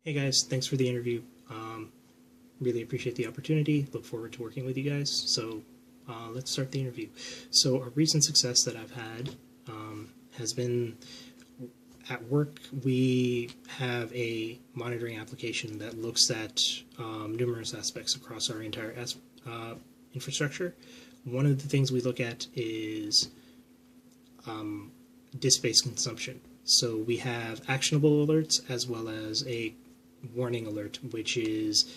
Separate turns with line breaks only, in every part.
Hey guys, thanks for the interview. Really appreciate the opportunity. Look forward to working with you guys. So let's start the interview. So a recent success that I've had has been at work. We have a monitoring application that looks at numerous aspects across our entire infrastructure. One of the things we look at is disk-based consumption. So we have actionable alerts as well as a warning alert, which is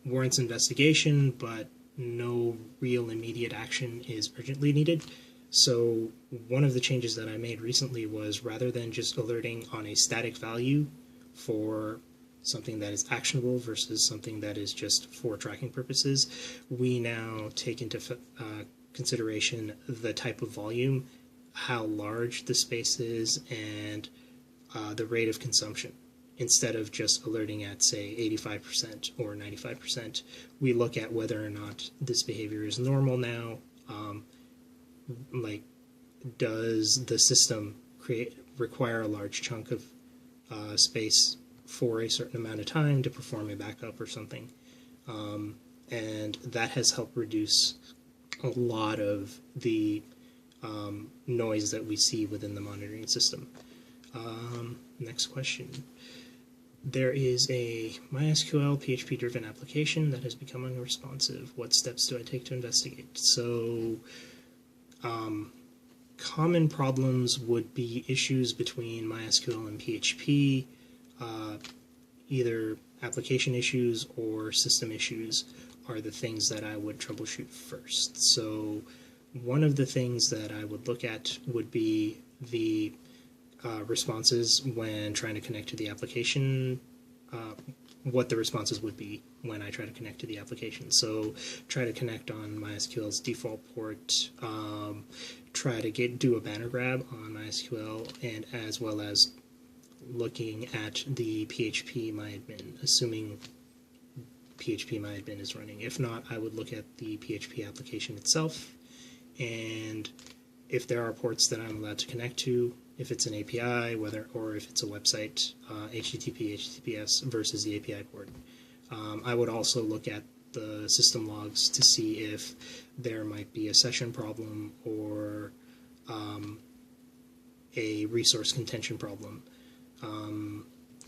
warrants investigation, but no real immediate action is urgently needed. So one of the changes that I made recently was, rather than just alerting on a static value for something that is actionable versus something that is just for tracking purposes, we now take into consideration the type of volume, how large the space is, and the rate of consumption. Instead of just alerting at, say, 85% or 95%, we look at whether or not this behavior is normal now. Like, does the system require a large chunk of space for a certain amount of time to perform a backup or something? And that has helped reduce a lot of the noise that we see within the monitoring system. Next question. There is a MySQL PHP-driven application that has become unresponsive. What steps do I take to investigate? So, common problems would be issues between MySQL and PHP, either application issues or system issues are the things that I would troubleshoot first. So, one of the things that I would look at would be the responses when trying to connect to the application, what the responses would be when I try to connect to the application. So try to connect on MySQL's default port, try to do a banner grab on MySQL, and as well as looking at the PHP myadmin, assuming PHP myadmin is running. If not, I would look at the PHP application itself, and if there are ports that I'm allowed to connect to, if it's an API, or if it's a website, HTTP, HTTPS versus the API port. I would also look at the system logs to see if there might be a session problem or a resource contention problem.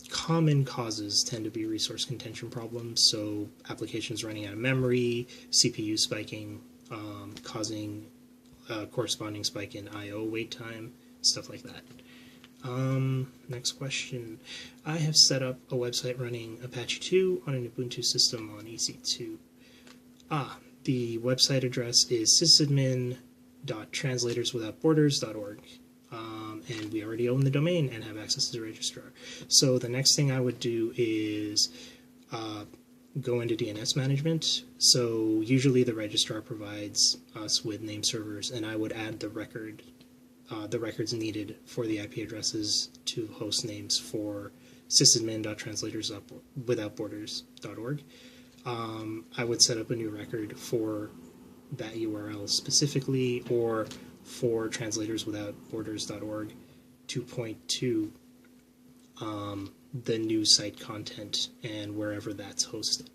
Common causes tend to be resource contention problems, so applications running out of memory, CPU spiking, causing a corresponding spike in I/O wait time, stuff like that. Next question. I have set up a website running Apache 2 on an Ubuntu system on EC2. The website address is sysadmin.translatorswithoutborders.org. And we already own the domain and have access to the registrar. So the next thing I would do is go into DNS management. So usually the registrar provides us with name servers, and I would add the records needed for the IP addresses to host names for sysadmin.translatorswithoutborders.org. I would set up a new record for that URL specifically, or for translatorswithoutborders.org to point to the new site content and wherever that's hosted.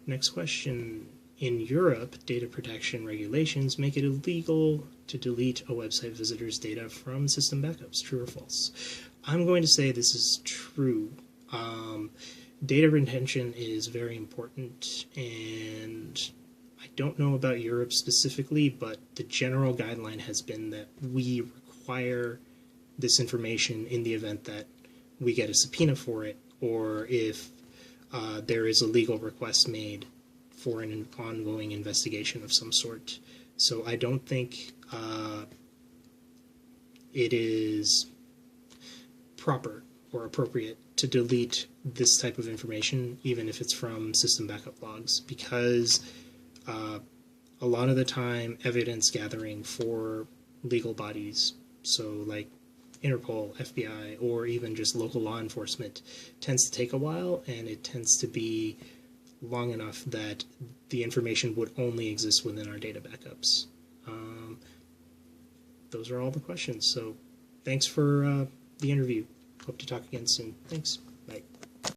Next question. In Europe, data protection regulations make it illegal to delete a website visitor's data from system backups. True or false? I'm going to say this is true. Data retention is very important, and I don't know about Europe specifically, but the general guideline has been that we require this information in the event that we get a subpoena for it, or if there is a legal request made for an ongoing investigation of some sort. So I don't think it is proper or appropriate to delete this type of information, even if it's from system backup logs, because a lot of the time evidence gathering for legal bodies, so like Interpol, FBI, or even just local law enforcement, tends to take a while, and it tends to be long enough that the information would only exist within our data backups. Those are all the questions. So thanks for the interview. Hope to talk again soon. Thanks.